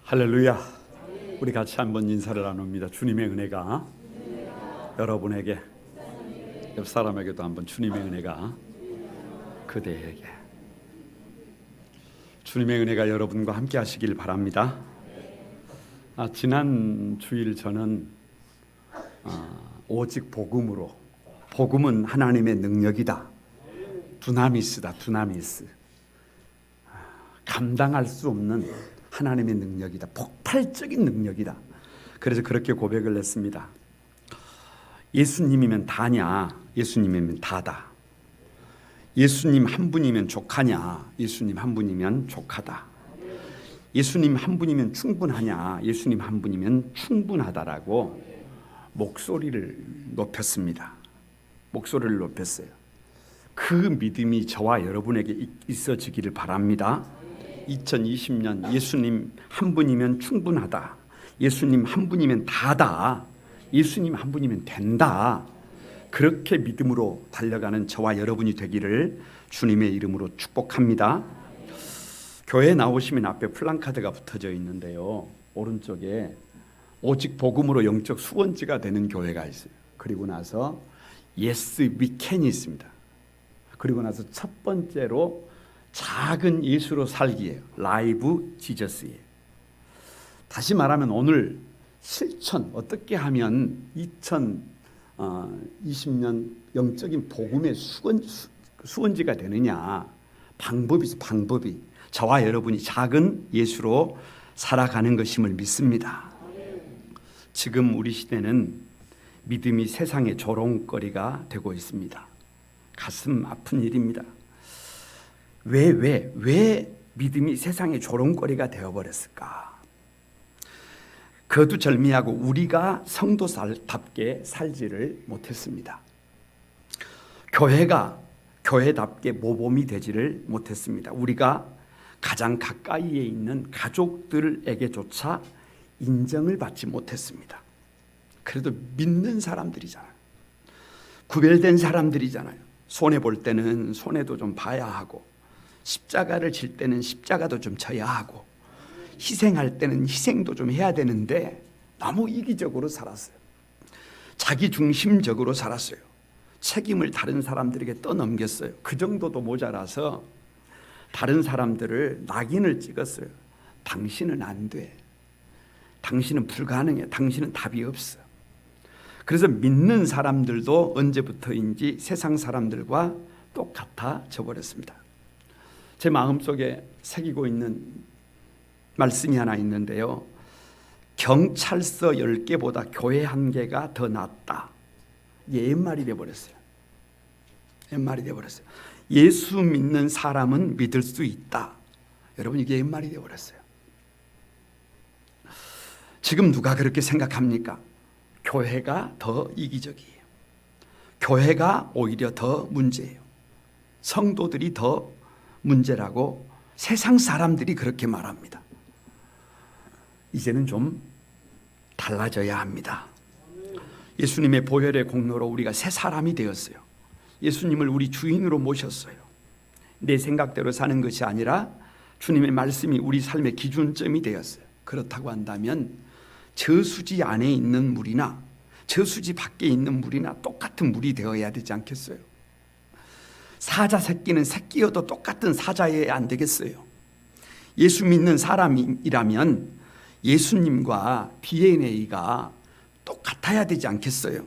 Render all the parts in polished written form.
할렐루야. 우리 같이 한번 인사를 나눕니다. 주님의 은혜가 여러분에게, 옆 사람에게도 한번 주님의 은혜가 그대에게, 주님의 은혜가 여러분과 함께 하시길 바랍니다. 지난 주일 저는 오직 복음으로, 복음은 하나님의 능력이다, 두나미스다, 두나미스, 감당할 수 없는 하나님의 능력이다, 폭발적인 능력이다. 그래서 그렇게 고백을 했습니다. 예수님이면 다냐? 예수님이면 다다. 예수님 한 분이면 족하냐? 예수님 한 분이면 족하다. 예수님 한 분이면 충분하냐? 예수님 한 분이면 충분하다라고 목소리를 높였습니다. 목소리를 높였어요. 그 믿음이 저와 여러분에게 있어지기를 바랍니다. 2020년 예수님 한 분이면 충분하다, 예수님 한 분이면 다다, 예수님 한 분이면 된다, 그렇게 믿음으로 달려가는 저와 여러분이 되기를 주님의 이름으로 축복합니다. 교회에 나오시면 앞에 플랜카드가 붙어져 있는데요, 오른쪽에 오직 복음으로 영적 수원지가 되는 교회가 있어요. 그리고 나서 Yes we can이 있습니다. 그리고 나서 첫 번째로 작은 예수로 살기예요. 라이브 지저스예요. 다시 말하면 오늘 실천, 어떻게 하면 2020년 영적인 복음의 수원지가 되느냐, 방법이 저와 여러분이 작은 예수로 살아가는 것임을 믿습니다. 지금 우리 시대는 믿음이 세상의 조롱거리가 되고 있습니다. 가슴 아픈 일입니다. 왜 믿음이 세상의 조롱거리가 되어버렸을까? 거두절미하고 우리가 성도답게 살지를 못했습니다. 교회가 교회답게 모범이 되지를 못했습니다. 우리가 가장 가까이에 있는 가족들에게조차 인정을 받지 못했습니다. 그래도 믿는 사람들이잖아요. 구별된 사람들이잖아요. 손해볼 때는 손해도 좀 봐야 하고, 십자가를 질 때는 십자가도 좀 져야 하고, 희생할 때는 희생도 좀 해야 되는데 너무 이기적으로 살았어요. 자기 중심적으로 살았어요. 책임을 다른 사람들에게 떠넘겼어요. 그 정도도 모자라서 다른 사람들을 낙인을 찍었어요. 당신은 안 돼, 당신은 불가능해, 당신은 답이 없어. 그래서 믿는 사람들도 언제부터인지 세상 사람들과 똑같아져 버렸습니다. 제 마음속에 새기고 있는 말씀이 하나 있는데요, 경찰서 10개보다 교회 1개가 더 낫다. 이게 옛말이 되어버렸어요. 옛말이 되어버렸어요. 예수 믿는 사람은 믿을 수 있다. 여러분, 이게 옛말이 되어버렸어요. 지금 누가 그렇게 생각합니까? 교회가 더 이기적이에요. 교회가 오히려 더 문제예요. 성도들이 더 문제라고 세상 사람들이 그렇게 말합니다. 이제는 좀 달라져야 합니다. 예수님의 보혈의 공로로 우리가 새 사람이 되었어요. 예수님을 우리 주인으로 모셨어요. 내 생각대로 사는 것이 아니라 주님의 말씀이 우리 삶의 기준점이 되었어요. 그렇다고 한다면 저수지 안에 있는 물이나 저수지 밖에 있는 물이나 똑같은 물이 되어야 되지 않겠어요? 사자 새끼는 새끼여도 똑같은 사자여야 안 되겠어요? 예수 믿는 사람이라면 예수님과 DNA가 똑같아야 되지 않겠어요?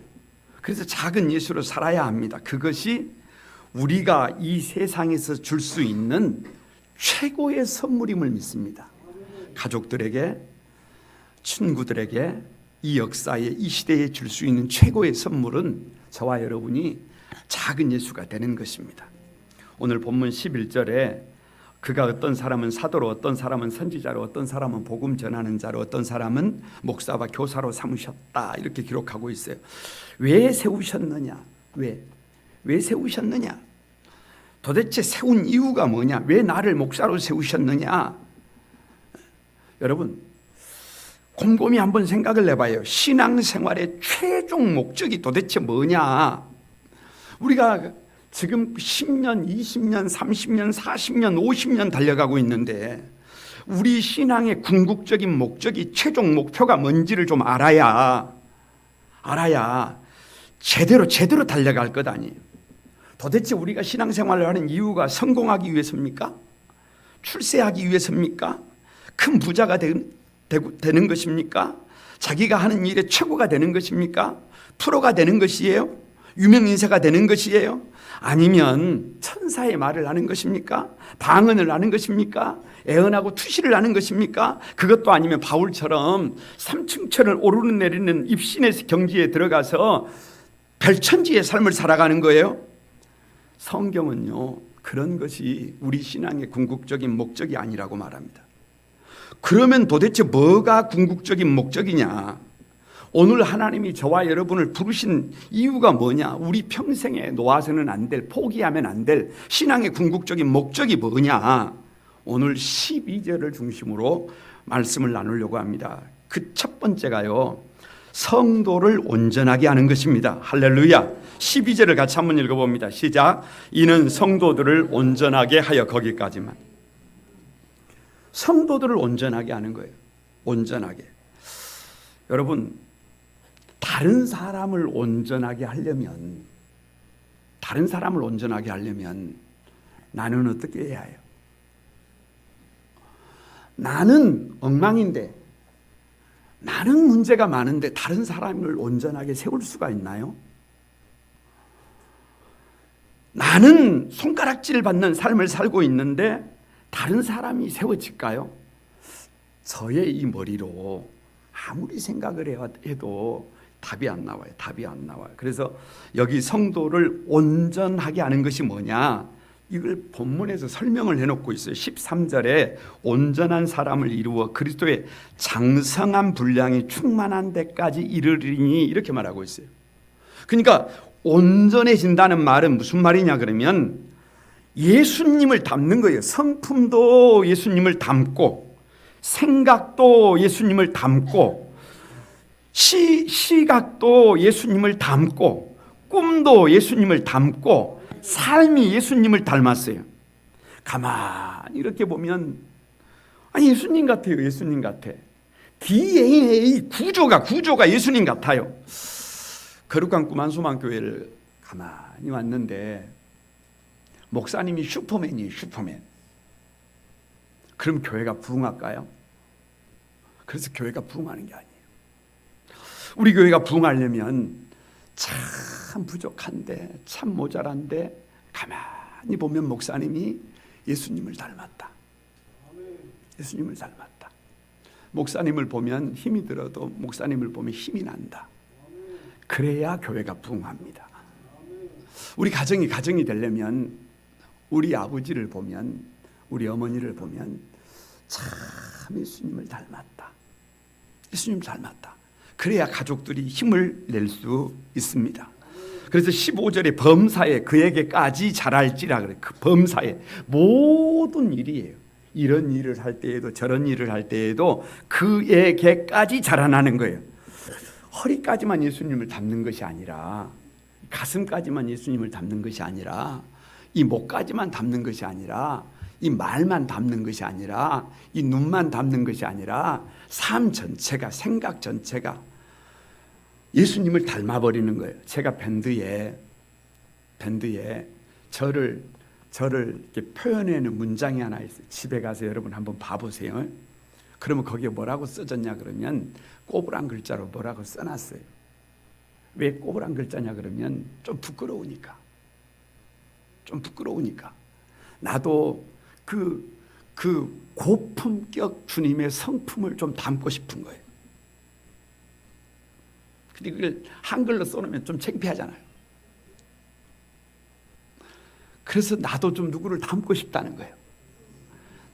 그래서 작은 예수로 살아야 합니다. 그것이 우리가 이 세상에서 줄 수 있는 최고의 선물임을 믿습니다. 가족들에게, 친구들에게, 이 역사에, 이 시대에 줄 수 있는 최고의 선물은 저와 여러분이 작은 예수가 되는 것입니다. 오늘 본문 11절에 그가 어떤 사람은 사도로, 어떤 사람은 선지자로, 어떤 사람은 복음 전하는 자로, 어떤 사람은 목사와 교사로 삼으셨다, 이렇게 기록하고 있어요. 왜 세우셨느냐? 왜 세우셨느냐? 도대체 세운 이유가 뭐냐? 왜 나를 목사로 세우셨느냐? 여러분, 곰곰이 한번 생각을 해봐요. 신앙생활의 최종 목적이 도대체 뭐냐? 우리가 지금 10년, 20년, 30년, 40년, 50년 달려가고 있는데 우리 신앙의 궁극적인 목적이, 최종 목표가 뭔지를 좀 알아야 제대로 달려갈 것 아니에요. 도대체 우리가 신앙생활을 하는 이유가 성공하기 위해서입니까? 출세하기 위해서입니까? 큰 부자가 되는 것입니까? 자기가 하는 일의 최고가 되는 것입니까? 프로가 되는 것이에요? 유명인사가 되는 것이에요? 아니면 천사의 말을 하는 것입니까? 방언을 하는 것입니까? 애언하고 투시를 하는 것입니까? 그것도 아니면 바울처럼 삼층천을 오르는 내리는 입신의 경지에 들어가서 별천지의 삶을 살아가는 거예요? 성경은요, 그런 것이 우리 신앙의 궁극적인 목적이 아니라고 말합니다. 그러면 도대체 뭐가 궁극적인 목적이냐? 오늘 하나님이 저와 여러분을 부르신 이유가 뭐냐? 우리 평생에 놓아서는 안 될, 포기하면 안 될 신앙의 궁극적인 목적이 뭐냐? 오늘 12절을 중심으로 말씀을 나누려고 합니다. 그 첫 번째가요, 성도를 온전하게 하는 것입니다. 할렐루야. 12절을 같이 한번 읽어봅니다. 시작. 이는 성도들을 온전하게 하여, 거기까지만. 성도들을 온전하게 하는 거예요. 온전하게. 여러분, 다른 사람을 온전하게 하려면 나는 어떻게 해야 해요? 나는 엉망인데, 나는 문제가 많은데 다른 사람을 온전하게 세울 수가 있나요? 나는 손가락질 받는 삶을 살고 있는데 다른 사람이 세워질까요? 저의 이 머리로 아무리 생각을 해도 답이 안 나와요. 그래서 여기 성도를 온전하게 하는 것이 뭐냐? 이걸 본문에서 설명을 해놓고 있어요. 13절에 온전한 사람을 이루어 그리스도의 장성한 분량이 충만한 데까지 이르리니, 이렇게 말하고 있어요. 그러니까 온전해진다는 말은 무슨 말이냐 그러면 예수님을 닮는 거예요. 성품도 예수님을 닮고, 생각도 예수님을 닮고, 시각도 예수님을 닮고, 꿈도 예수님을 닮고, 삶이 예수님을 닮았어요. 가만히 이렇게 보면 예수님 같아요. 예수님 같아. DNA 구조가 예수님 같아요. 거룩한 꿈한소망교회를 가만히 왔는데 목사님이 슈퍼맨이에요. 슈퍼맨. 그럼 교회가 부흥할까요? 그래서 교회가 부흥하는 게 아니에요. 우리 교회가 부흥하려면 참 부족한데, 참 모자란데, 가만히 보면 목사님이 예수님을 닮았다. 예수님을 닮았다. 목사님을 보면 힘이 들어도 목사님을 보면 힘이 난다. 그래야 교회가 부흥합니다. 우리 가정이 되려면 우리 아버지를 보면, 우리 어머니를 보면 참 예수님을 닮았다. 예수님 닮았다. 그래야 가족들이 힘을 낼 수 있습니다. 그래서 15절에 범사에 그에게까지 잘할지라 그래. 그 범사에 모든 일이에요. 이런 일을 할 때에도 저런 일을 할 때에도 그에게까지 자라나는 거예요. 허리까지만 예수님을 닮는 것이 아니라, 가슴까지만 예수님을 닮는 것이 아니라, 이 목까지만 닮는 것이 아니라, 이 말만 닮는 것이 아니라, 이 눈만 닮는 것이 아니라, 삶 전체가, 생각 전체가 예수님을 닮아버리는 거예요. 제가 밴드에 저를 이렇게 표현하는 문장이 하나 있어요. 집에 가서 여러분 한번 봐보세요. 그러면 거기에 뭐라고 써졌냐 그러면 꼬부랑 글자로 뭐라고 써놨어요. 왜 꼬부랑 글자냐 그러면 좀 부끄러우니까. 나도 그 고품격 주님의 성품을 좀 담고 싶은 거예요. 근데 그걸 한글로 써놓으면 좀 창피하잖아요. 그래서 나도 좀 누구를 닮고 싶다는 거예요.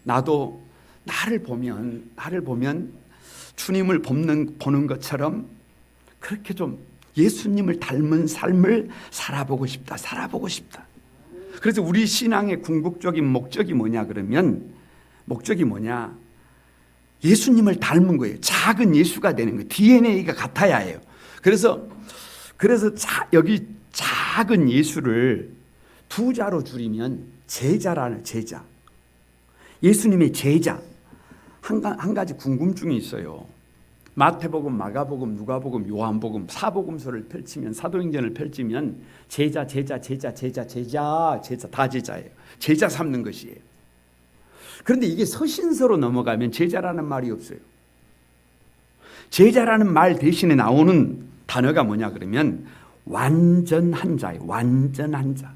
나도 나를 보면 주님을 보는 것처럼 그렇게 좀 예수님을 닮은 삶을 살아보고 싶다. 그래서 우리 신앙의 궁극적인 목적이 뭐냐 그러면, 목적이 뭐냐? 예수님을 닮은 거예요. 작은 예수가 되는 거예요. DNA가 같아야 해요. 그래서 여기 작은 예수를 두 자로 줄이면 제자라는, 제자. 예수님의 제자. 한 가지 궁금증이 있어요. 마태복음, 마가복음, 누가복음, 요한복음, 사복음서를 펼치면, 사도행전을 펼치면 제자 다 제자예요. 제자 삼는 것이에요. 그런데 이게 서신서로 넘어가면 제자라는 말이 없어요. 제자라는 말 대신에 나오는 단어가 뭐냐 그러면 완전한 자예요. 완전한 자,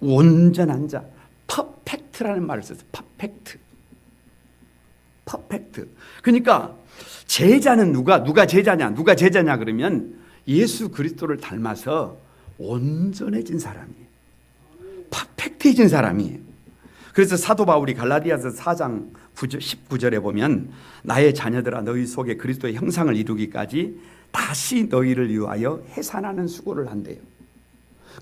온전한 자, 퍼펙트라는 말을 써서 퍼펙트. 그러니까 제자는 누가 제자냐 그러면 예수 그리스도를 닮아서 온전해진 사람이에요. 퍼펙트해진 사람이에요. 그래서 사도 바울이 갈라디아서 4장 19절에 보면 나의 자녀들아 너희 속에 그리스도의 형상을 이루기까지 다시 너희를 위하여 해산하는 수고를 한대요.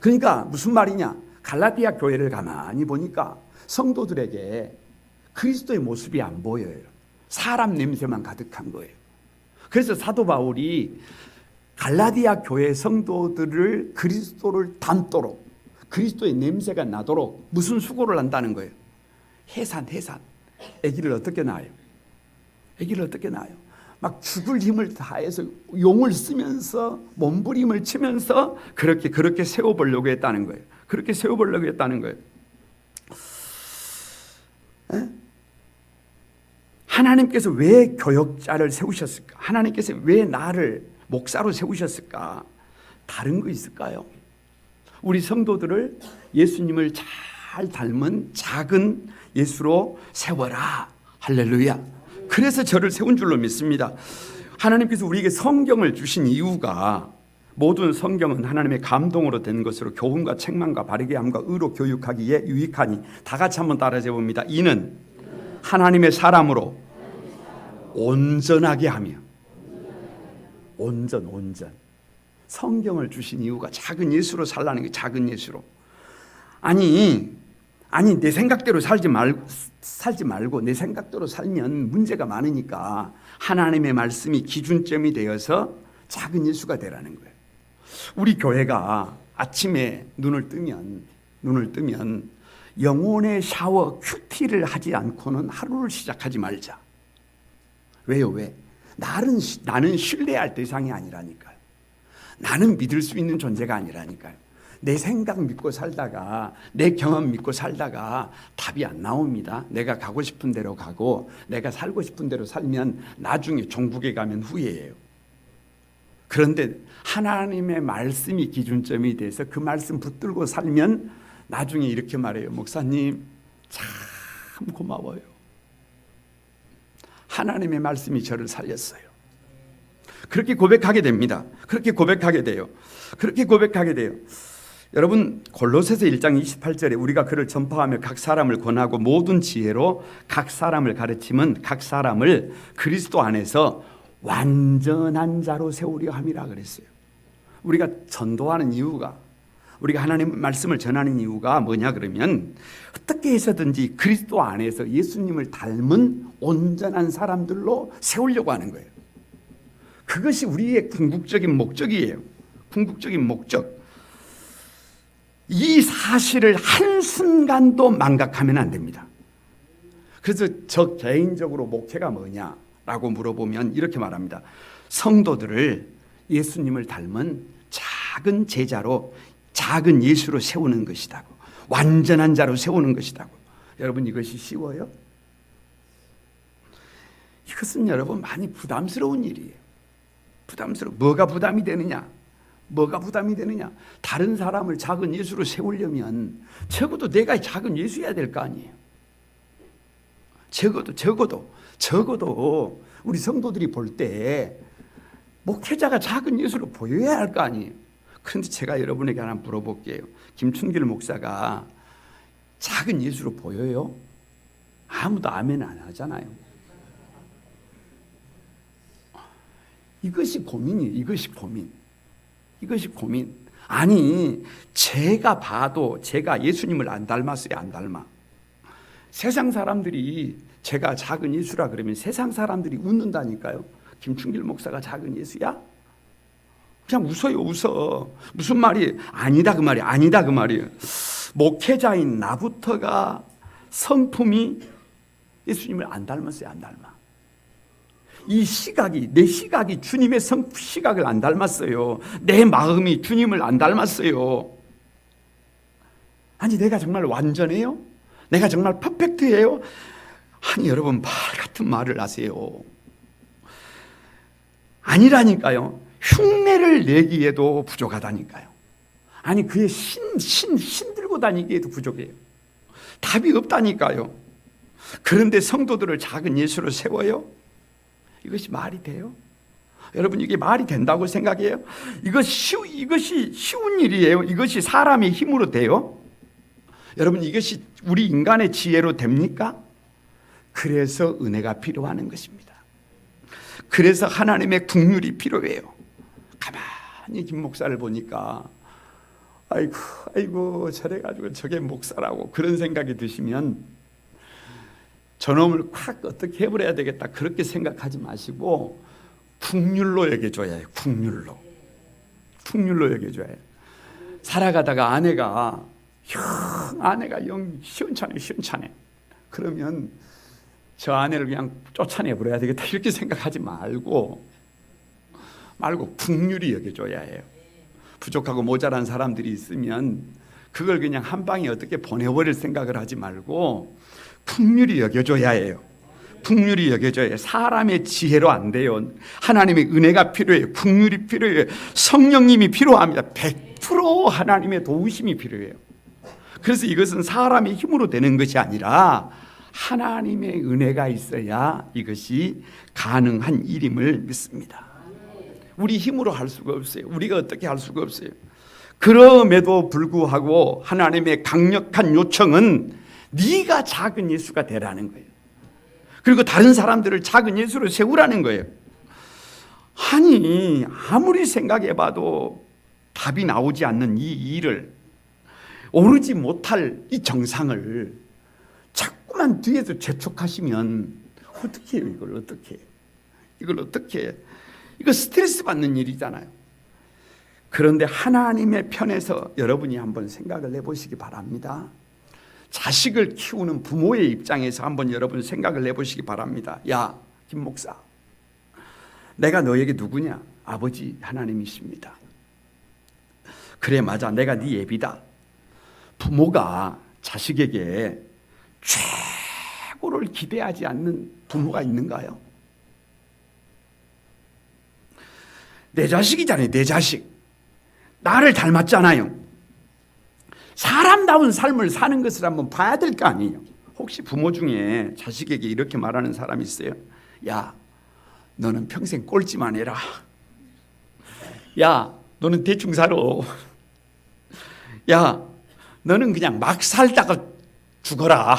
그러니까 무슨 말이냐? 갈라디아 교회를 가만히 보니까 성도들에게 그리스도의 모습이 안 보여요. 사람 냄새만 가득한 거예요. 그래서 사도 바울이 갈라디아 교회 성도들을 그리스도를 닮도록, 그리스도의 냄새가 나도록 무슨 수고를 한다는 거예요? 해산. 아기를 어떻게 낳아요? 막 죽을 힘을 다해서 용을 쓰면서 몸부림을 치면서 그렇게 세워보려고 했다는 거예요. 하나님께서 왜 교역자를 세우셨을까? 하나님께서 왜 나를 목사로 세우셨을까? 다른 거 있을까요? 우리 성도들을 예수님을 잘 닮은 작은 예수로 세워라. 할렐루야. 그래서 저를 세운 줄로 믿습니다. 하나님께서 우리에게 성경을 주신 이유가 모든 성경은 하나님의 감동으로 된 것으로 교훈과 책망과 바르게 함과 의로 교육하기에 유익하니 다 같이 한번 따라해 봅니다. 이는 하나님의 사람으로 온전하게 하며 온전 성경을 주신 이유가 작은 예수로 살라는 게 작은 예수로 아니 내 생각대로 살지 말고 내 생각대로 살면 문제가 많으니까 하나님의 말씀이 기준점이 되어서 작은 예수가 되라는 거예요. 우리 교회가 아침에 눈을 뜨면 영혼의 샤워 큐티를 하지 않고는 하루를 시작하지 말자. 왜요? 나는 신뢰할 대상이 아니라니까요. 나는 믿을 수 있는 존재가 아니라니까요. 내 생각 믿고 살다가 내 경험 믿고 살다가 답이 안 나옵니다. 내가 가고 싶은 대로 가고 내가 살고 싶은 대로 살면 나중에 종국에 가면 후회해요. 그런데 하나님의 말씀이 기준점이 돼서 그 말씀 붙들고 살면 나중에 이렇게 말해요. 목사님 참 고마워요. 하나님의 말씀이 저를 살렸어요. 그렇게 고백하게 됩니다. 그렇게 고백하게 돼요. 여러분 골로새서 1장 28절에 우리가 그를 전파하며 각 사람을 권하고 모든 지혜로 각 사람을 가르치면 각 사람을 그리스도 안에서 완전한 자로 세우려 함이라 그랬어요. 우리가 전도하는 이유가 우리가 하나님 말씀을 전하는 이유가 뭐냐 그러면 어떻게 해서든지 그리스도 안에서 예수님을 닮은 온전한 사람들로 세우려고 하는 거예요. 그것이 우리의 궁극적인 목적이에요. 궁극적인 목적. 이 사실을 한순간도 망각하면 안 됩니다. 그래서 저 개인적으로 목회가 뭐냐라고 물어보면 이렇게 말합니다. 성도들을 예수님을 닮은 작은 제자로 작은 예수로 세우는 것이다고. 완전한 자로 세우는 것이다고. 여러분 이것이 쉬워요? 이것은 여러분 많이 부담스러운 일이에요. 뭐가 부담이 되느냐? 다른 사람을 작은 예수로 세우려면 적어도 내가 작은 예수여야 될 거 아니에요. 적어도 우리 성도들이 볼 때 목회자가 작은 예수로 보여야 할 거 아니에요. 그런데 제가 여러분에게 하나 물어볼게요. 김춘길 목사가 작은 예수로 보여요? 아무도 아멘 안 하잖아요. 이것이 고민이에요. 이것이 고민. 아니 제가 봐도 제가 예수님을 안 닮았어요? 안 닮아? 세상 사람들이 제가 작은 예수라 그러면 세상 사람들이 웃는다니까요. 김충길 목사가 작은 예수야? 그냥 웃어. 무슨 말이 아니다 그 말이에요. 목회자인 나부터가 성품이 예수님을 안 닮았어요? 안 닮아? 이 시각이, 내 시각이 주님의 시각을 안 닮았어요. 내 마음이 주님을 안 닮았어요. 아니, 내가 정말 완전해요? 내가 정말 퍼펙트해요? 아니, 여러분, 말 같은 말을 하세요. 아니라니까요. 흉내를 내기에도 부족하다니까요. 아니, 그의 신 들고 다니기에도 부족해요. 답이 없다니까요. 그런데 성도들을 작은 예수로 세워요? 이것이 말이 돼요? 여러분, 이게 말이 된다고 생각해요? 이것이 쉬운 일이에요? 이것이 사람의 힘으로 돼요? 여러분, 이것이 우리 인간의 지혜로 됩니까? 그래서 은혜가 필요한 것입니다. 그래서 하나님의 긍휼이 필요해요. 가만히 김 목사를 보니까 아이고 저래가지고 저게 목사라고 그런 생각이 드시면 저놈을 확 어떻게 해버려야 되겠다 그렇게 생각하지 마시고 긍휼로 여겨줘야 해요. 긍휼로 여겨줘야 해요. 살아가다가 아내가 영 시원찮네. 그러면 저 아내를 그냥 쫓아내버려야 되겠다 이렇게 생각하지 말고 긍휼히 여겨줘야 해요. 부족하고 모자란 사람들이 있으면 그걸 그냥 한 방에 어떻게 보내버릴 생각을 하지 말고 긍휼히 여겨줘야 해요. 긍휼히 여겨줘야 해요. 사람의 지혜로 안 돼요. 하나님의 은혜가 필요해요. 긍휼이 필요해요. 성령님이 필요합니다. 100% 하나님의 도우심이 필요해요. 그래서 이것은 사람의 힘으로 되는 것이 아니라 하나님의 은혜가 있어야 이것이 가능한 일임을 믿습니다. 우리 힘으로 할 수가 없어요. 우리가 어떻게 할 수가 없어요. 그럼에도 불구하고 하나님의 강력한 요청은 네가 작은 예수가 되라는 거예요. 그리고 다른 사람들을 작은 예수로 세우라는 거예요. 아니, 아무리 생각해봐도 답이 나오지 않는 이 일을, 오르지 못할 이 정상을 자꾸만 뒤에서 재촉하시면 어떻게 해요? 이걸 어떻게 해요? 이거 스트레스 받는 일이잖아요. 그런데 하나님의 편에서 여러분이 한번 생각을 해보시기 바랍니다. 자식을 키우는 부모의 입장에서 한번 여러분 생각을 해보시기 바랍니다. 야, 김 목사, 내가 너에게 누구냐? 아버지 하나님이십니다. 그래, 맞아, 내가 네 예비다. 부모가 자식에게 최고를 기대하지 않는 부모가 있는가요? 내 자식이잖아요. 내 자식. 나를 닮았잖아요. 사람다운 삶을 사는 것을 한번 봐야 될 거 아니에요. 혹시 부모 중에 자식에게 이렇게 말하는 사람이 있어요? 야, 너는 평생 꼴찌만 해라. 야, 너는 대충 살아. 야, 너는 그냥 막 살다가 죽어라.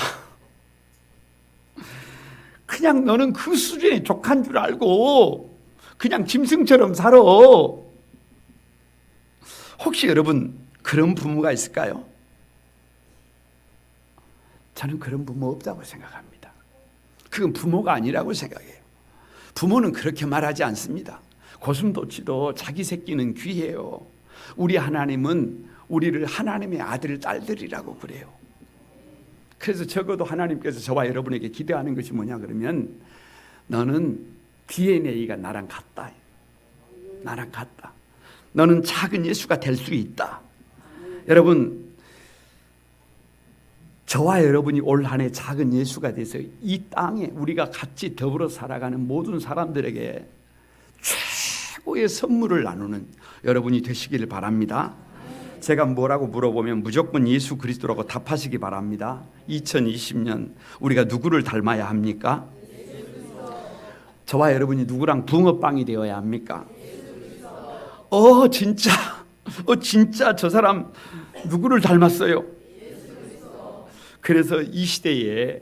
그냥 너는 그 수준에 족한 줄 알고 그냥 짐승처럼 살아. 혹시 여러분 그런 부모가 있을까요? 저는 그런 부모 없다고 생각합니다. 그건 부모가 아니라고 생각해요. 부모는 그렇게 말하지 않습니다. 고슴도치도 자기 새끼는 귀해요. 우리 하나님은 우리를 하나님의 아들, 딸들이라고 그래요. 그래서 적어도 하나님께서 저와 여러분에게 기대하는 것이 뭐냐 그러면 너는 DNA가 나랑 같다. 나랑 같다. 너는 작은 예수가 될 수 있다. 여러분, 저와 여러분이 올 한 해 작은 예수가 돼서 이 땅에 우리가 같이 더불어 살아가는 모든 사람들에게 최고의 선물을 나누는 여러분이 되시기를 바랍니다. 제가 뭐라고 물어보면 무조건 예수 그리스도라고 답하시기 바랍니다. 2020년 우리가 누구를 닮아야 합니까? 저와 여러분이 누구랑 붕어빵이 되어야 합니까? 진짜 저 사람 누구를 닮았어요? 그래서 이 시대에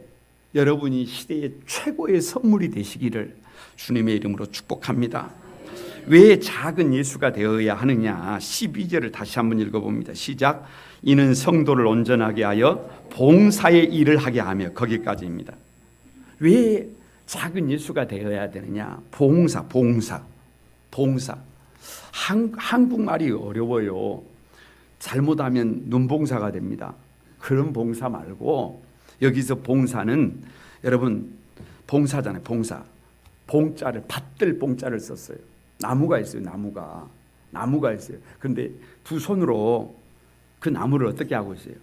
여러분이 시대의 최고의 선물이 되시기를 주님의 이름으로 축복합니다. 왜 작은 예수가 되어야 하느냐? 12절을 다시 한번 읽어봅니다. 시작. 이는 성도를 온전하게 하여 봉사의 일을 하게 하며, 거기까지입니다. 왜 작은 예수가 되어야 되느냐? 봉사. 한국말이 어려워요. 잘못하면 눈봉사가 됩니다. 그런 봉사 말고 여기서 봉사는 여러분 봉사잖아요. 봉자를, 밭들 봉자를 썼어요. 나무가 있어요. 나무가 있어요. 그런데 두 손으로 그 나무를 어떻게 하고 있어요?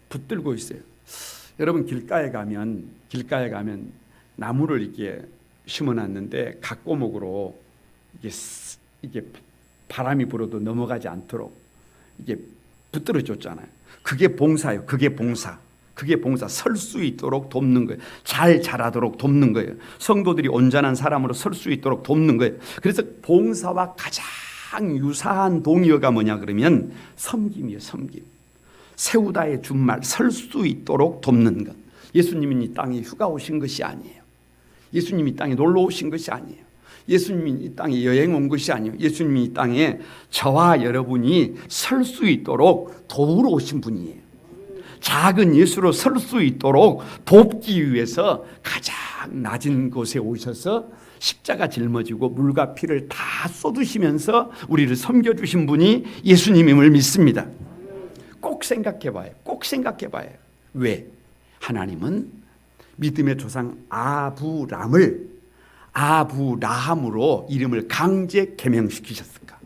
붙들고 있어요. 여러분 길가에 가면 나무를 이렇게 심어놨는데 각고목으로 이게 바람이 불어도 넘어가지 않도록 이게 붙들어 줬잖아요. 그게 봉사예요. 그게 봉사. 설 수 있도록 돕는 거예요. 잘 자라도록 돕는 거예요. 성도들이 온전한 사람으로 설 수 있도록 돕는 거예요. 그래서 봉사와 가장 유사한 동의어가 뭐냐 그러면 섬김이에요. 섬김. 세우다의 준말, 설 수 있도록 돕는 것. 예수님이 이 땅에 휴가 오신 것이 아니에요. 예수님이 이 땅에 놀러 오신 것이 아니에요. 예수님이 이 땅에 여행 온 것이 아니에요. 예수님이 이 땅에 저와 여러분이 설 수 있도록 도우러 오신 분이에요. 작은 예수로 설 수 있도록 돕기 위해서 가장 낮은 곳에 오셔서 십자가 짊어지고 물과 피를 다 쏟으시면서 우리를 섬겨주신 분이 예수님임을 믿습니다. 꼭 생각해 봐요. 왜? 하나님은 믿음의 조상 아브라함으로 이름을 강제 개명시키셨을까?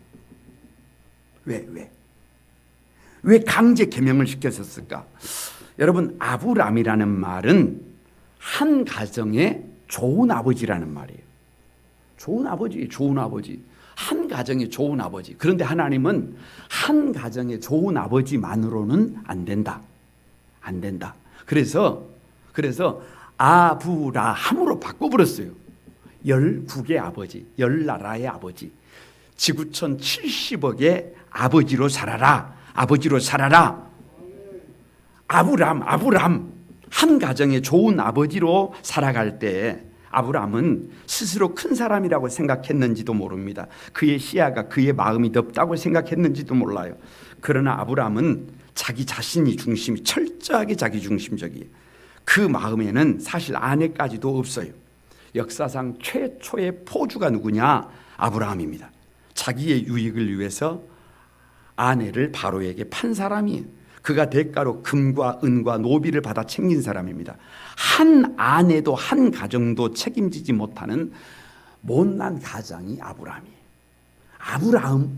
왜 강제 개명을 시켰을까? 여러분, 아브라함이라는 말은 한 가정의 좋은 아버지라는 말이에요. 좋은 아버지. 한 가정의 좋은 아버지. 그런데 하나님은 한 가정의 좋은 아버지만으로는 안 된다. 그래서 아브라함으로 바꿔버렸어요. 19개 아버지, 10나라의 아버지, 지구촌 70억의 아버지로 살아라. 아브라함 한 가정의 좋은 아버지로 살아갈 때 아브라함은 스스로 큰 사람이라고 생각했는지도 모릅니다. 그의 시야가, 그의 마음이 넓다고 생각했는지도 몰라요. 그러나 아브라함은 자기 자신이 철저하게 자기 중심적이에요. 그 마음에는 사실 아내까지도 없어요. 역사상 최초의 포주가 누구냐? 아브라함입니다. 자기의 유익을 위해서 아내를 바로에게 판 사람이에요. 그가 대가로 금과 은과 노비를 받아 챙긴 사람입니다. 한 아내도 한 가정도 책임지지 못하는 못난 가장이 아브라함이에요.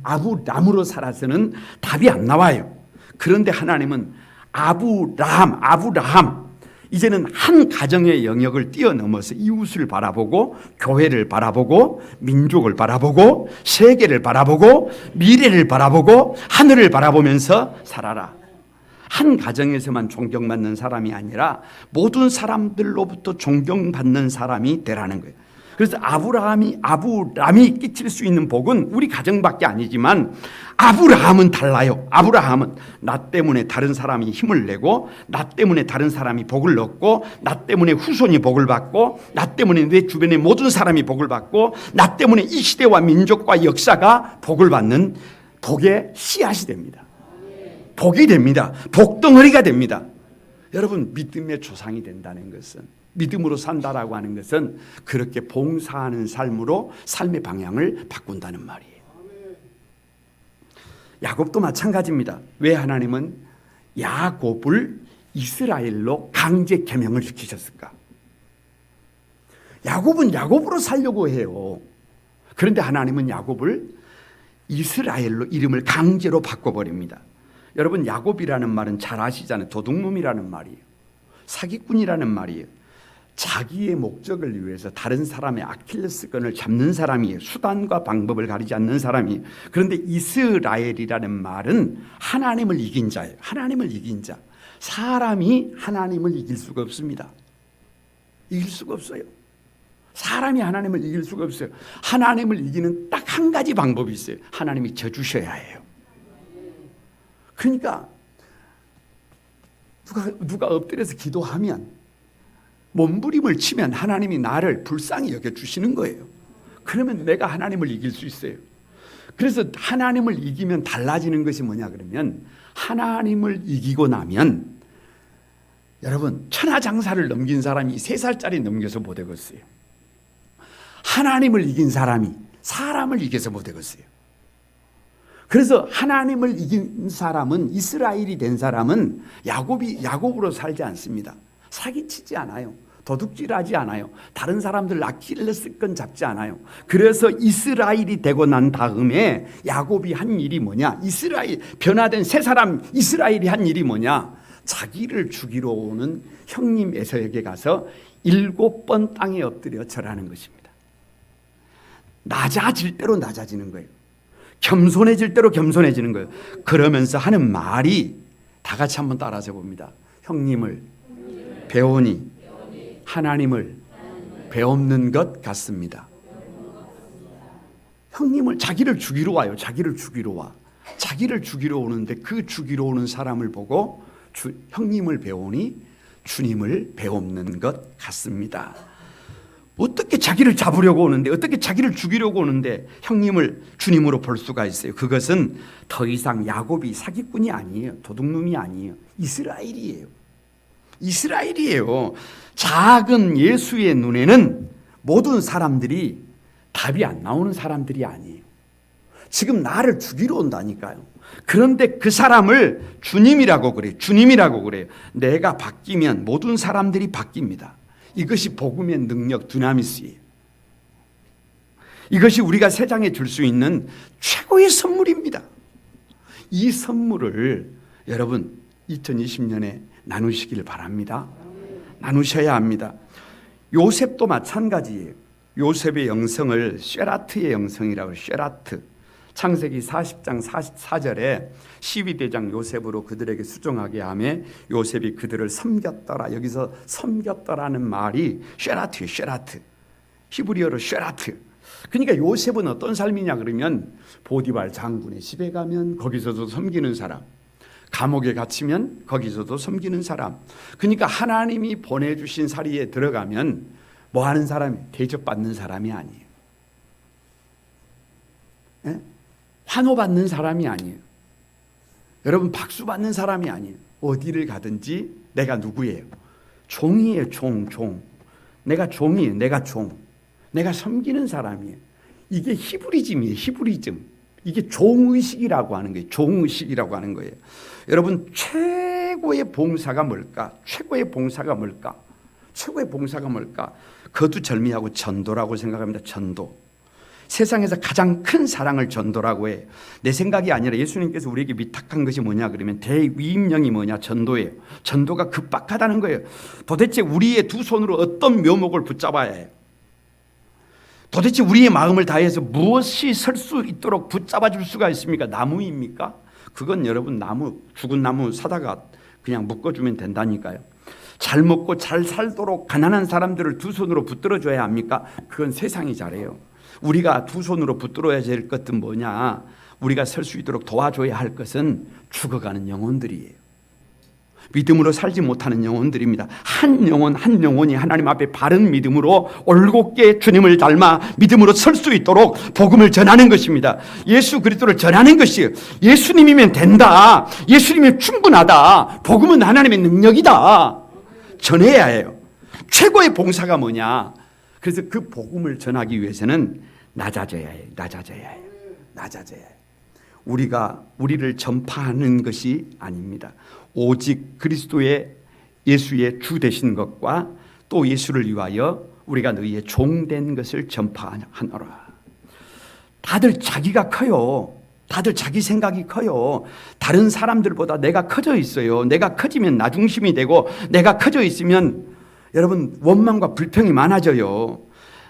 아브람으로 살아서는 답이 안 나와요. 그런데 하나님은 아브라함 이제는 한 가정의 영역을 뛰어넘어서 이웃을 바라보고 교회를 바라보고 민족을 바라보고 세계를 바라보고 미래를 바라보고 하늘을 바라보면서 살아라. 한 가정에서만 존경받는 사람이 아니라 모든 사람들로부터 존경받는 사람이 되라는 거예요. 그래서 아브라함이 끼칠 수 있는 복은 우리 가정밖에 아니지만 아브라함은 달라요. 아브라함은 나 때문에 다른 사람이 힘을 내고 나 때문에 다른 사람이 복을 얻고 나 때문에 후손이 복을 받고 나 때문에 내 주변의 모든 사람이 복을 받고 나 때문에 이 시대와 민족과 역사가 복을 받는 복의 씨앗이 됩니다. 복이 됩니다. 복덩어리가 됩니다. 여러분, 믿음의 조상이 된다는 것은, 믿음으로 산다라고 하는 것은 그렇게 봉사하는 삶으로 삶의 방향을 바꾼다는 말이에요. 야곱도 마찬가지입니다. 왜 하나님은 야곱을 이스라엘로 강제 개명을 시키셨을까? 야곱은 야곱으로 살려고 해요. 그런데 하나님은 야곱을 이스라엘로 이름을 강제로 바꿔버립니다. 여러분, 야곱이라는 말은 잘 아시잖아요. 도둑놈이라는 말이에요. 사기꾼이라는 말이에요. 자기의 목적을 위해서 다른 사람의 아킬레스건을 잡는 사람이에요. 수단과 방법을 가리지 않는 사람이에요. 그런데 이스라엘이라는 말은 하나님을 이긴 자예요. 하나님을 이긴 자. 사람이 하나님을 이길 수가 없습니다. 이길 수가 없어요. 사람이 하나님을 이길 수가 없어요. 하나님을 이기는 딱 한 가지 방법이 있어요. 하나님이 져주셔야 해요. 그러니까 누가 엎드려서 기도하면 몸부림을 치면 하나님이 나를 불쌍히 여겨주시는 거예요. 그러면 내가 하나님을 이길 수 있어요. 그래서 하나님을 이기면 달라지는 것이 뭐냐 그러면, 하나님을 이기고 나면 여러분, 천하장사를 넘긴 사람이 3살짜리 넘겨서 못 되겠어요. 하나님을 이긴 사람이 사람을 이겨서 못 되겠어요. 그래서 하나님을 이긴 사람은, 이스라엘이 된 사람은 야곱으로 살지 않습니다. 사기치지 않아요. 도둑질하지 않아요. 다른 사람들 아킬레스건 잡지 않아요. 그래서 이스라엘이 되고 난 다음에 야곱이 한 일이 뭐냐? 이스라엘 변화된 새 사람 이스라엘이 한 일이 뭐냐? 자기를 죽이러 오는 형님 에서에게 가서 7번 땅에 엎드려 절하는 것입니다. 낮아질 대로 낮아지는 거예요. 겸손해질 대로 겸손해지는 거예요. 그러면서 하는 말이 다 같이 한번 따라서 봅니다. 형님을 배우니 하나님을 배없는 것 같습니다. 형님을 자기를 죽이러 와요. 자기를 죽이러 와. 자기를 죽이러 오는데 그 죽이러 오는 사람을 보고 형님을 배우니 주님을 배없는 것 같습니다. 어떻게 자기를 잡으려고 오는데, 어떻게 자기를 죽이려고 오는데 형님을 주님으로 볼 수가 있어요? 그것은 더 이상 야곱이 사기꾼이 아니에요. 도둑놈이 아니에요. 이스라엘이에요. 이스라엘이에요. 작은 예수의 눈에는 모든 사람들이 답이 안 나오는 사람들이 아니에요. 지금 나를 죽이러 온다니까요. 그런데 그 사람을 주님이라고 그래요. 주님이라고 그래요. 내가 바뀌면 모든 사람들이 바뀝니다. 이것이 복음의 능력, 두나미스예요. 이것이 우리가 세상에 줄 수 있는 최고의 선물입니다. 이 선물을 여러분 2020년에 나누시길 바랍니다. 나누셔야 합니다. 요셉도 마찬가지예요. 요셉의 영성을 쉐라트의 영성이라고 해요. 쉐라트. 창세기 40장 44절에 12대장 요셉으로 그들에게 수종하게 하며 요셉이 그들을 섬겼더라. 여기서 섬겼더라는 말이 쉐라트예요. 쉐라트. 히브리어로 쉐라트. 그러니까 요셉은 어떤 삶이냐 그러면 보디발 장군의 집에 가면 거기서도 섬기는 사람, 감옥에 갇히면 거기서도 섬기는 사람. 그러니까 하나님이 보내주신 자리에 들어가면 뭐 하는 사람이 대접받는 사람이 아니에요. 예? 환호받는 사람이 아니에요. 여러분 박수 받는 사람이 아니에요. 어디를 가든지 내가 누구예요? 종이에요. 종. 내가 종이에요. 내가 종. 내가 섬기는 사람이에요. 이게 히브리즘이에요. 히브리즘. 이게 종의식이라고 하는 거예요. 종의식이라고 하는 거예요. 여러분 최고의 봉사가 뭘까? 최고의 봉사가 뭘까? 최고의 봉사가 뭘까? 거두절미하고 전도라고 생각합니다. 전도. 세상에서 가장 큰 사랑을 전도라고 해요. 내 생각이 아니라 예수님께서 우리에게 위탁한 것이 뭐냐 그러면 대위임령이 뭐냐? 전도예요. 전도가 급박하다는 거예요. 도대체 우리의 두 손으로 어떤 묘목을 붙잡아야 해요? 도대체 우리의 마음을 다해서 무엇이 설 수 있도록 붙잡아 줄 수가 있습니까? 나무입니까? 그건 여러분 나무, 죽은 나무 사다가 그냥 묶어주면 된다니까요. 잘 먹고 잘 살도록 가난한 사람들을 두 손으로 붙들어 줘야 합니까? 그건 세상이 잘해요. 우리가 두 손으로 붙들어야 될 것은 뭐냐? 우리가 설 수 있도록 도와줘야 할 것은 죽어가는 영혼들이에요. 믿음으로 살지 못하는 영혼들입니다. 한 영혼 한 영혼이 하나님 앞에 바른 믿음으로 올곧게 주님을 닮아 믿음으로 설 수 있도록 복음을 전하는 것입니다. 예수 그리스도를 전하는 것이에요. 예수님이면 된다. 예수님이면 충분하다. 복음은 하나님의 능력이다. 전해야 해요. 최고의 봉사가 뭐냐? 그래서 그 복음을 전하기 위해서는 낮아져야 해요. 낮아져야 해요. 낮아져야 해요. 우리가 우리를 전파하는 것이 아닙니다. 오직 그리스도의 예수의 주 되신 것과 또 예수를 위하여 우리가 너희의 종된 것을 전파하노라. 다들 자기가 커요. 다들 자기 생각이 커요. 다른 사람들보다 내가 커져 있어요. 내가 커지면 나 중심이 되고 내가 커져 있으면 여러분 원망과 불평이 많아져요.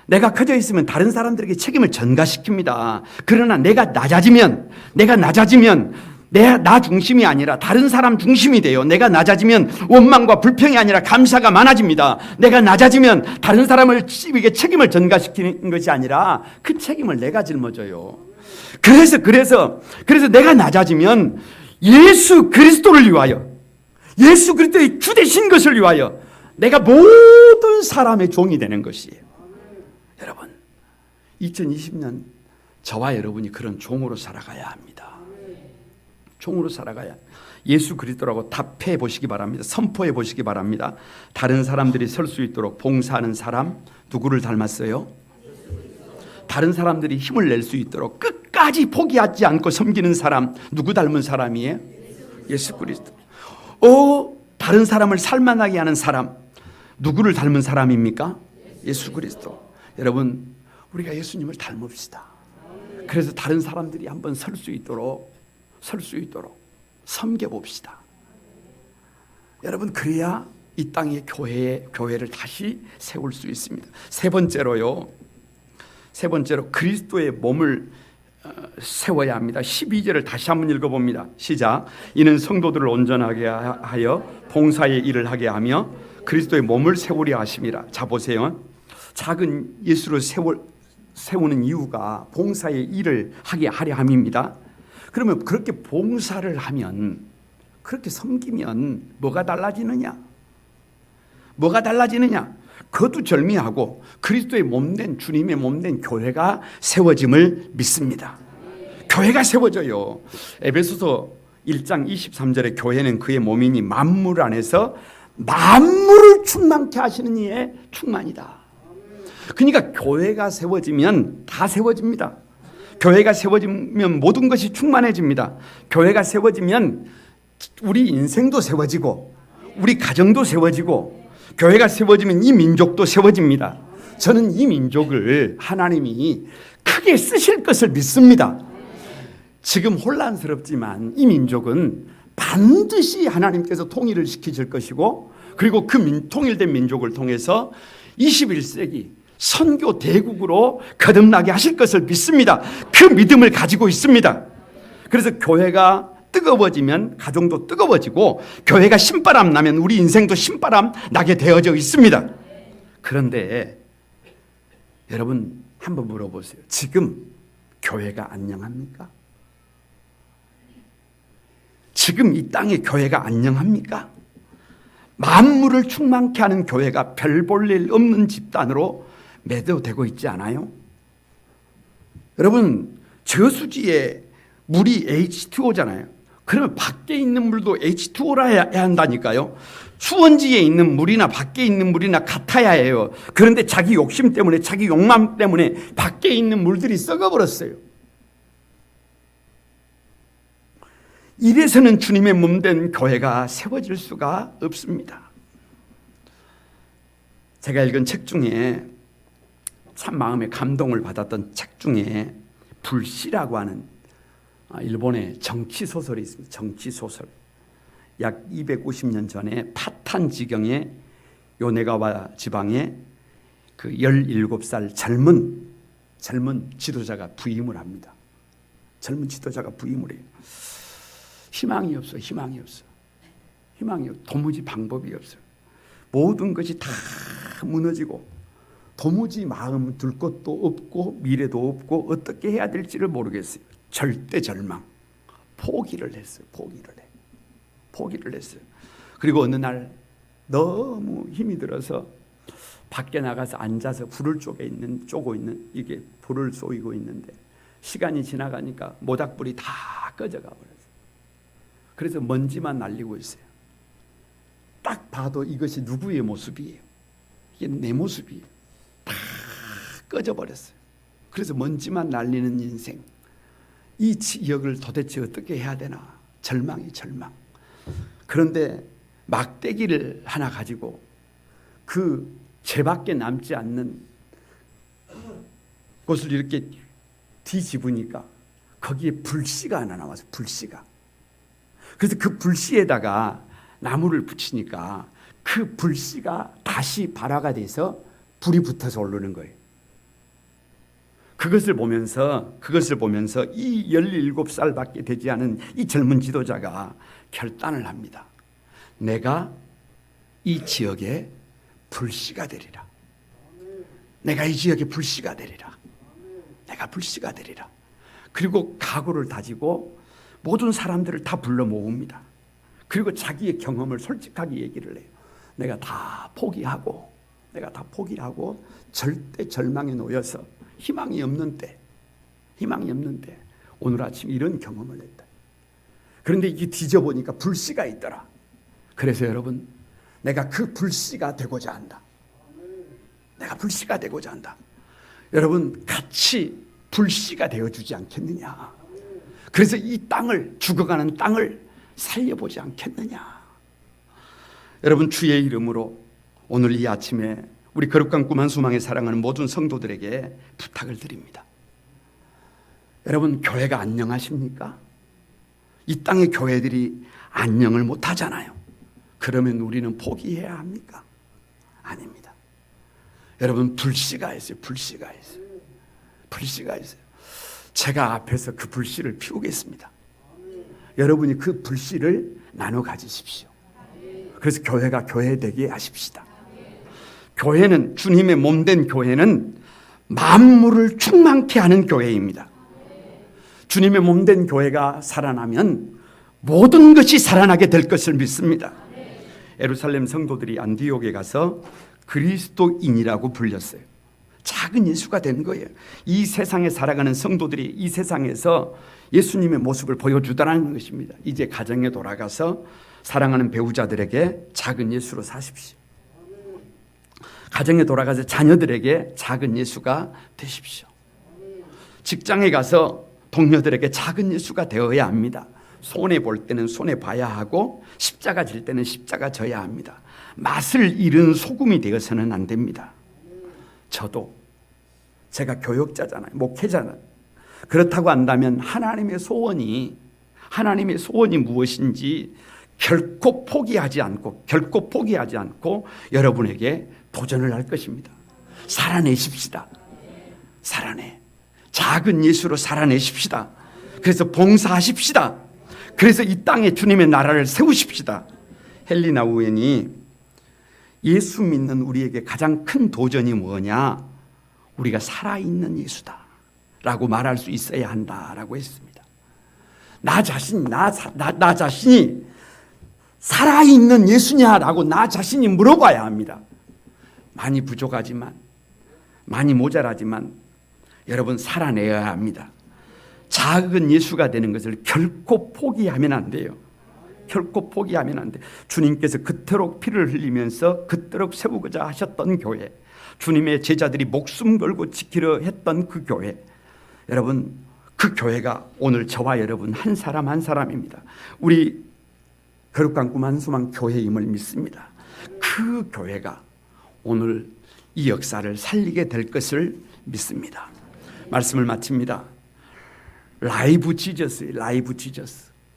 내가 커져 있으면 다른 사람들에게 책임을 전가시킵니다. 그러나 내가 낮아지면 나 중심이 아니라 다른 사람 중심이 돼요. 내가 낮아지면 원망과 불평이 아니라 감사가 많아집니다. 내가 낮아지면 다른 사람에게 책임을 전가시키는 것이 아니라 그 책임을 내가 짊어져요. 그래서 내가 낮아지면 예수 그리스도를 위하여, 예수 그리스도의 주 되신 것을 위하여 내가 모든 사람의 종이 되는 것이에요. 여러분 2020년 저와 여러분이 그런 종으로 살아가야 합니다. 종으로 살아가야. 예수 그리스도라고 답해 보시기 바랍니다. 선포해 보시기 바랍니다. 다른 사람들이 설 수 있도록 봉사하는 사람 누구를 닮았어요? 다른 사람들이 힘을 낼 수 있도록 끝까지 포기하지 않고 섬기는 사람 누구 닮은 사람이에요? 예수 그리스도. 다른 사람을 살만하게 하는 사람, 누구를 닮은 사람입니까? 예수 그리스도. 여러분, 우리가 예수님을 닮읍시다. 그래서 다른 사람들이 한번 설 수 있도록 섬겨봅시다. 여러분, 그래야 이 땅의 교회를 다시 세울 수 있습니다. 세 번째로 그리스도의 몸을 세워야 합니다. 12절을 다시 한번 읽어봅니다. 시작. 이는 성도들을 온전하게 하여 봉사의 일을 하게 하며 그리스도의 몸을 세우려 하심이라. 자, 보세요. 작은 예수를 세우는 이유가 봉사의 일을 하려 함입니다. 그러면 그렇게 봉사를 하면, 그렇게 섬기면 뭐가 달라지느냐? 거두절미하고 그리스도의 몸된, 주님의 몸된 교회가 세워짐을 믿습니다. 교회가 세워져요. 에베소서 1장 23절에 교회는 그의 몸이니 만물 안에서 만물을 충만케 하시는 이의 충만이다. 그러니까 교회가 세워지면 다 세워집니다. 교회가 세워지면 모든 것이 충만해집니다. 교회가 세워지면 우리 인생도 세워지고 우리 가정도 세워지고, 교회가 세워지면 이 민족도 세워집니다. 저는 이 민족을 하나님이 크게 쓰실 것을 믿습니다. 지금 혼란스럽지만 이 민족은 반드시 하나님께서 통일을 시키실 것이고, 그리고 그 통일된 민족을 통해서 21세기 선교 대국으로 거듭나게 하실 것을 믿습니다. 그 믿음을 가지고 있습니다. 그래서 교회가 뜨거워지면 가정도 뜨거워지고, 교회가 신바람 나면 우리 인생도 신바람 나게 되어져 있습니다. 그런데 여러분, 한번 물어보세요. 지금 교회가 안녕합니까? 지금 이 땅의 교회가 안녕합니까? 만물을 충만케 하는 교회가 별 볼 일 없는 집단으로 매도되고 있지 않아요? 여러분, 저수지에 물이 H2O잖아요. 그러면 밖에 있는 물도 H2O라 해야 한다니까요. 수원지에 있는 물이나 밖에 있는 물이나 같아야 해요. 그런데 자기 욕심 때문에, 자기 욕망 때문에 밖에 있는 물들이 썩어버렸어요. 이래서는 주님의 몸된 교회가 세워질 수가 없습니다. 제가 읽은 책 중에 참 마음에 감동을 받았던 책 중에 불씨라고 하는 일본의 정치소설이 있습니다. 정치소설. 약 250년 전에 파탄 지경의 요네가와 지방에 그 17살 젊은 지도자가 부임을 합니다. 젊은 지도자가 부임을 해요. 희망이 없어. 도무지 방법이 없어요. 모든 것이 다 무너지고 도무지 마음 둘 것도 없고 미래도 없고 어떻게 해야 될지를 모르겠어요. 절대 절망. 포기를 했어요. 그리고 어느 날 너무 힘이 들어서 밖에 나가서 앉아서 불을 쪼고 있는 이게 불을 쏘이고 있는데, 시간이 지나가니까 모닥불이 다 꺼져가 버렸어요. 그래서 먼지만 날리고 있어요. 딱 봐도 이것이 누구의 모습이에요? 이게 내 모습이에요. 다 꺼져버렸어요. 그래서 먼지만 날리는 인생. 이 지역을 도대체 어떻게 해야 되나? 절망. 그런데 막대기를 하나 가지고 그 죄밖에 남지 않는 곳을 이렇게 뒤집으니까 거기에 불씨가 하나 나와서, 불씨가. 그래서 그 불씨에다가 나무를 붙이니까 그 불씨가 다시 발화가 돼서 불이 붙어서 오르는 거예요. 그것을 보면서 이 17살밖에 되지 않은 이 젊은 지도자가 결단을 합니다. 내가 이 지역에 불씨가 되리라. 내가 이 지역에 불씨가 되리라. 그리고 각오를 다지고 모든 사람들을 다 불러 모읍니다. 그리고 자기의 경험을 솔직하게 얘기를 해요. 내가 다 포기하고 절대 절망에 놓여서 희망이 없는 때 오늘 아침 이런 경험을 했다. 그런데 이게 뒤져보니까 불씨가 있더라. 그래서 여러분, 내가 그 불씨가 되고자 한다. 여러분, 같이 불씨가 되어주지 않겠느냐. 그래서 이 땅을, 죽어가는 땅을 살려보지 않겠느냐. 여러분, 주의 이름으로 오늘 이 아침에 우리 거룩한 꿈 한 수망에 사랑하는 모든 성도들에게 부탁을 드립니다. 여러분, 교회가 안녕하십니까? 이 땅의 교회들이 안녕을 못하잖아요. 그러면 우리는 포기해야 합니까? 아닙니다. 여러분, 불씨가 있어요. 불씨가 있어요. 불씨가 있어요. 제가 앞에서 그 불씨를 피우겠습니다. 여러분이 그 불씨를 나눠 가지십시오. 그래서 교회가 교회되게 하십시다. 교회는, 주님의 몸된 교회는 만물을 충만케 하는 교회입니다. 주님의 몸된 교회가 살아나면 모든 것이 살아나게 될 것을 믿습니다. 예루살렘 성도들이 안디옥에 가서 그리스도인이라고 불렸어요. 작은 예수가 된 거예요. 이 세상에 살아가는 성도들이 이 세상에서 예수님의 모습을 보여주다라는 것입니다. 이제 가정에 돌아가서 사랑하는 배우자들에게 작은 예수로 사십시오. 가정에 돌아가서 자녀들에게 작은 예수가 되십시오. 직장에 가서 동료들에게 작은 예수가 되어야 합니다. 손해 볼 때는 손해 봐야 하고 십자가 질 때는 십자가 져야 합니다. 맛을 잃은 소금이 되어서는 안 됩니다. 저도, 제가 교역자잖아요. 목회자는. 그렇다고 한다면 하나님의 소원이 무엇인지 결코 포기하지 않고 여러분에게 도전을 할 것입니다. 살아내십시다. 작은 예수로 살아내십시다. 그래서 봉사하십시다. 그래서 이 땅에 주님의 나라를 세우십시다. 헬리나 우엔이 예수 믿는 우리에게 가장 큰 도전이 뭐냐? 우리가 살아있는 예수다 라고 말할 수 있어야 한다라고 했습니다. 나 자신이 살아있는 예수냐라고 나 자신이 물어봐야 합니다. 많이 부족하지만, 많이 모자라지만 여러분, 살아내야 합니다. 작은 예수가 되는 것을 결코 포기하면 안 돼요. 결코 포기하면 안 돼. 주님께서 그토록 피를 흘리면서 그토록 세우고자 하셨던 교회, 주님의 제자들이 목숨 걸고 지키려 했던 그 교회, 여러분, 그 교회가 오늘 저와 여러분 한 사람 한 사람입니다. 우리 거룩한 꿈 한수망 교회임을 믿습니다. 그 교회가 오늘 이 역사를 살리게 될 것을 믿습니다. 말씀을 마칩니다. 라이브 지저스.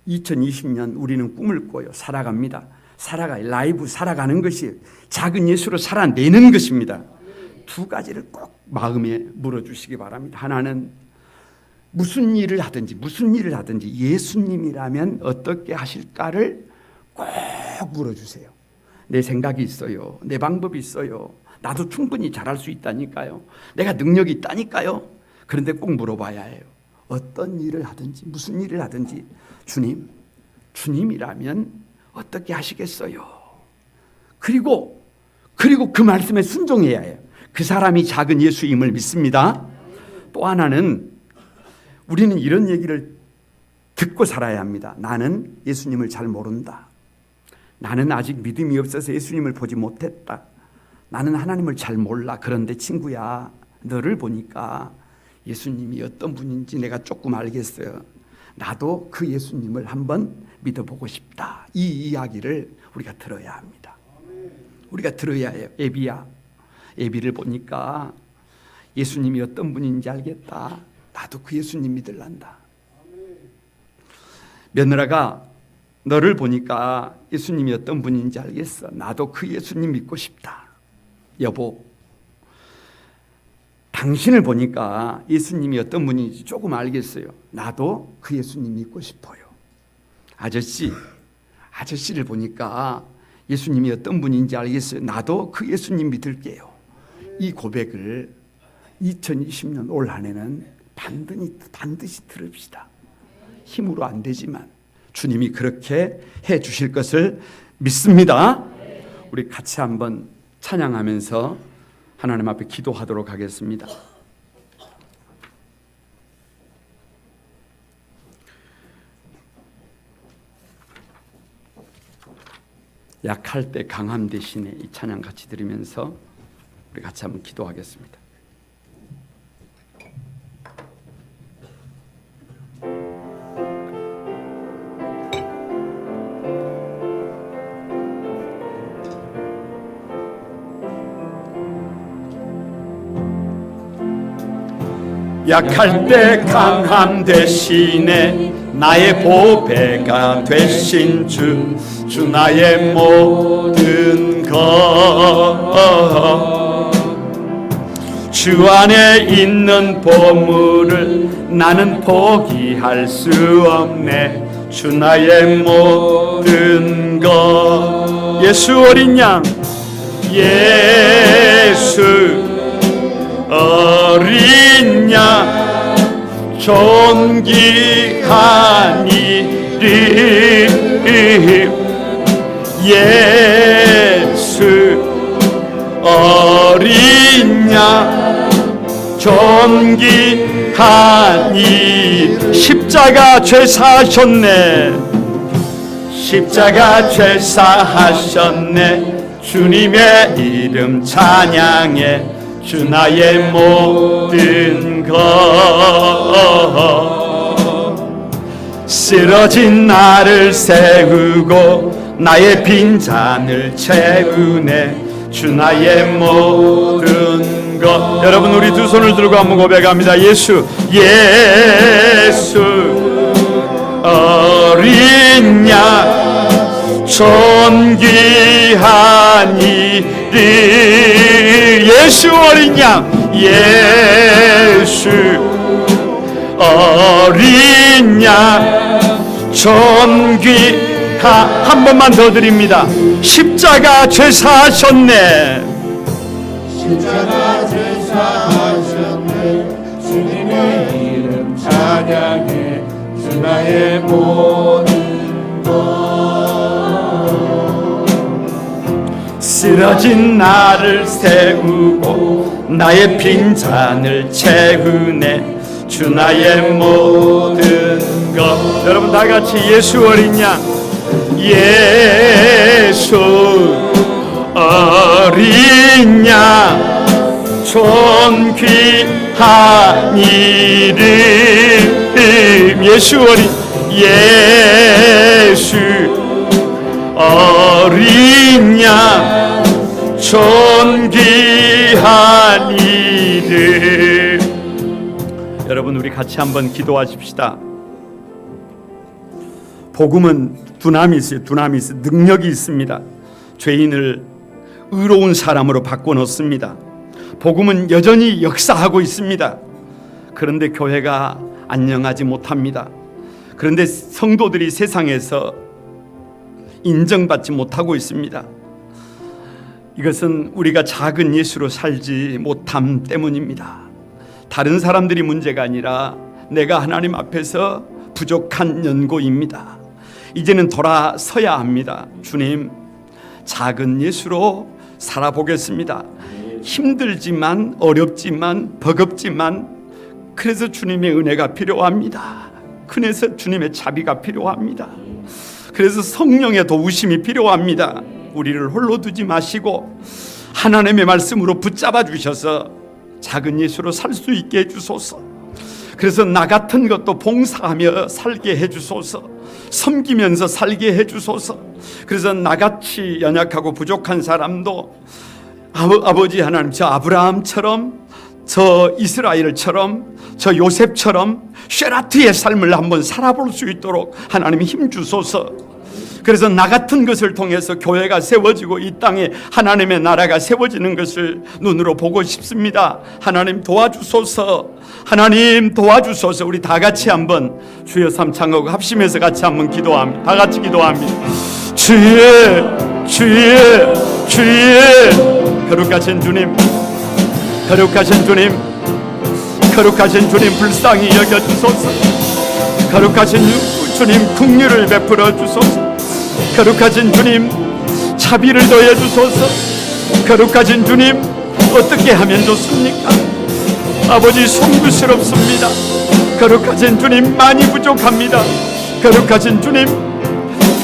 2020년 우리는 꿈을 꿔요. 살아갑니다. 라이브 살아가는 것이 작은 예수로 살아내는 것입니다. 두 가지를 꼭 마음에 물어주시기 바랍니다. 하나는 무슨 일을 하든지 예수님이라면 어떻게 하실까를 꼭 물어주세요. 내 생각이 있어요. 내 방법이 있어요. 나도 충분히 잘할 수 있다니까요. 내가 능력이 있다니까요. 그런데 꼭 물어봐야 해요. 어떤 일을 하든지 무슨 일을 하든지 주님이라면 어떻게 하시겠어요? 그리고 그 말씀에 순종해야 해요. 그 사람이 작은 예수임을 믿습니다. 또 하나는 우리는 이런 얘기를 듣고 살아야 합니다. 나는 예수님을 잘 모른다. 나는 아직 믿음이 없어서 예수님을 보지 못했다. 나는 하나님을 잘 몰라. 그런데 친구야, 너를 보니까 예수님이 어떤 분인지 내가 조금 알겠어요. 나도 그 예수님을 한번 믿어보고 싶다. 이 이야기를 우리가 들어야 합니다. 우리가 들어야 해요. 예비를 보니까 예수님이 어떤 분인지 알겠다. 나도 그 예수님 믿을란다. 며느라가 너를 보니까 예수님이 어떤 분인지 알겠어. 나도 그 예수님 믿고 싶다. 여보, 당신을 보니까 예수님이 어떤 분인지 조금 알겠어요. 나도 그 예수님 믿고 싶어요. 아저씨를 보니까 예수님이 어떤 분인지 알겠어요. 나도 그 예수님 믿을게요. 이 고백을 2020년 올 한 해는 반드시 들읍시다. 힘으로 안 되지만 주님이 그렇게 해 주실 것을 믿습니다. 우리 같이 한번 찬양하면서 하나님 앞에 기도하도록 하겠습니다. 약할 때 강함 대신에 이 찬양 같이 들으면서 우리 같이 한번 기도하겠습니다. 약할 때 강함 대신에 나의 보배가 되신 주 나의 모든 것. 주 안에 있는 보물을 나는 포기할 수 없네. 주 나의 모든 것. 예수 어린 양, 예수 어린 양, 존귀한 이름. 예수 어린 양, 존귀한 이름. 십자가 죄사하셨네. 십자가 죄사하셨네. 주님의 이름 찬양해. 주 나의 모든 것. 쓰러진 나를 세우고 나의 빈잔을 채우네. 주 나의 모든 것. 여러분, 우리 두 손을 들고 한번 고백합니다. 예수, 예수 어린 양, 존귀한 이름. 예수 어린 양, 예수 어린 양, 존귀한. 한 번만 더 드립니다. 십자가 죄사하셨네. 십자가 죄사하셨네. 주님의 이름 찬양해. 주 나의 모든 것. 쓰러진 나를 세우고 나의 빈잔을 채우네. 주 나의 모든 것. 여러분 다 같이 예수 어린 양, 예수 어린 양, 존귀한 이름. 예수 어린, 예수 어린 양, 존귀한 이름. 여러분, 우리 같이 한번 기도하십시다. 복음은 두나미스, 능력이 있습니다. 죄인을 의로운 사람으로 바꿔놓습니다. 복음은 여전히 역사하고 있습니다. 그런데 교회가 안녕하지 못합니다. 그런데 성도들이 세상에서 인정받지 못하고 있습니다. 이것은 우리가 작은 예수로 살지 못함 때문입니다. 다른 사람들이 문제가 아니라 내가 하나님 앞에서 부족한 연고입니다. 이제는 돌아서야 합니다. 주님, 작은 예수로 살아보겠습니다. 힘들지만, 어렵지만, 버겁지만, 그래서 주님의 은혜가 필요합니다. 그래서 주님의 자비가 필요합니다. 그래서 성령의 도우심이 필요합니다. 우리를 홀로 두지 마시고 하나님의 말씀으로 붙잡아 주셔서 작은 예수로 살 수 있게 해주소서. 그래서 나 같은 것도 봉사하며 살게 해주소서. 섬기면서 살게 해주소서. 그래서 나같이 연약하고 부족한 사람도 아버지 하나님, 저 아브라함처럼, 저 이스라엘처럼, 저 요셉처럼 쉐라트의 삶을 한번 살아볼 수 있도록 하나님 힘 주소서. 그래서 나 같은 것을 통해서 교회가 세워지고 이 땅에 하나님의 나라가 세워지는 것을 눈으로 보고 싶습니다. 하나님 도와주소서. 하나님 도와주소서. 우리 다 같이 한번 주여 삼창하고 합심해서 같이 한번 기도합니다. 다 같이 기도합니다. 주의 거룩하신 주님, 거룩하신 주님, 거룩하신 주님 불쌍히 여겨주소서. 거룩하신 주님 긍휼을 베풀어 주소서. 거룩하신 주님 자비를 더해 주소서. 거룩하신 주님 어떻게 하면 좋습니까? 아버지 송구스럽습니다. 거룩하신 주님 많이 부족합니다. 거룩하신 주님,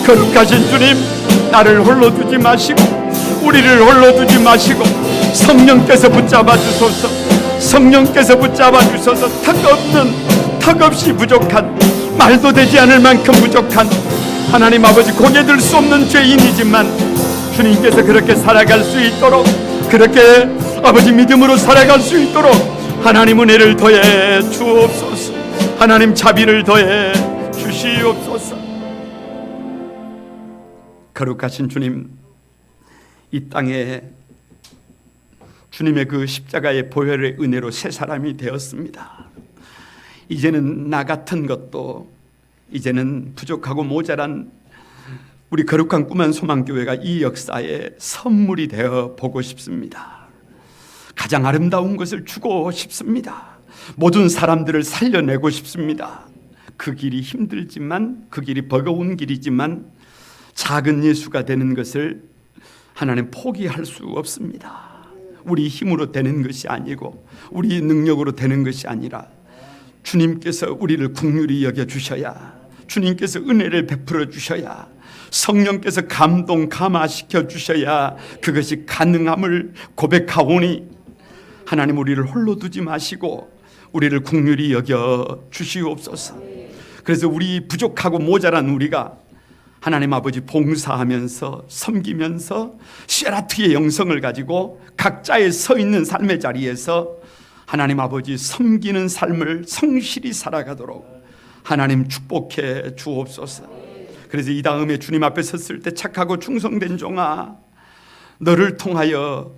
거룩하신 주님 나를 홀로 두지 마시고 우리를 홀로 두지 마시고 성령께서 붙잡아 주소서. 성령께서 붙잡아 주셔서 턱없이 부족한, 말도 되지 않을 만큼 부족한 하나님 아버지, 고개 들 수 없는 죄인이지만 주님께서 그렇게 살아갈 수 있도록, 그렇게 아버지 믿음으로 살아갈 수 있도록 하나님 은혜를 더해 주옵소서. 하나님 자비를 더해 주시옵소서. 거룩하신 주님, 이 땅에 주님의 그 십자가의 보혈의 은혜로 새 사람이 되었습니다. 이제는 나 같은 것도, 이제는 부족하고 모자란 우리 거룩한 꿈한 소망교회가 이 역사에 선물이 되어 보고 싶습니다. 가장 아름다운 것을 주고 싶습니다. 모든 사람들을 살려내고 싶습니다. 그 길이 힘들지만, 그 길이 버거운 길이지만 작은 예수가 되는 것을 하나님 포기할 수 없습니다. 우리 힘으로 되는 것이 아니고 우리 능력으로 되는 것이 아니라 주님께서 우리를 긍휼히 여겨주셔야, 주님께서 은혜를 베풀어 주셔야, 성령께서 감동 감화시켜 주셔야 그것이 가능함을 고백하오니 하나님 우리를 홀로 두지 마시고 우리를 긍휼히 여겨 주시옵소서. 그래서 우리 부족하고 모자란 우리가 하나님 아버지 봉사하면서 섬기면서 시라트의 영성을 가지고 각자의 서 있는 삶의 자리에서 하나님 아버지 섬기는 삶을 성실히 살아가도록 하나님 축복해 주옵소서. 그래서 이 다음에 주님 앞에 섰을 때 착하고 충성된 종아, 너를 통하여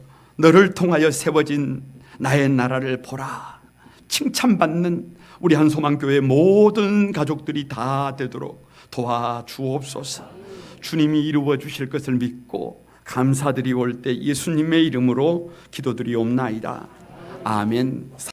세워진 나의 나라를 보라, 칭찬받는 우리 한소망교회 모든 가족들이 다 되도록 도와주옵소서. 주님이 이루어 주실 것을 믿고 감사드리올 때 예수님의 이름으로 기도드리옵나이다. 아멘.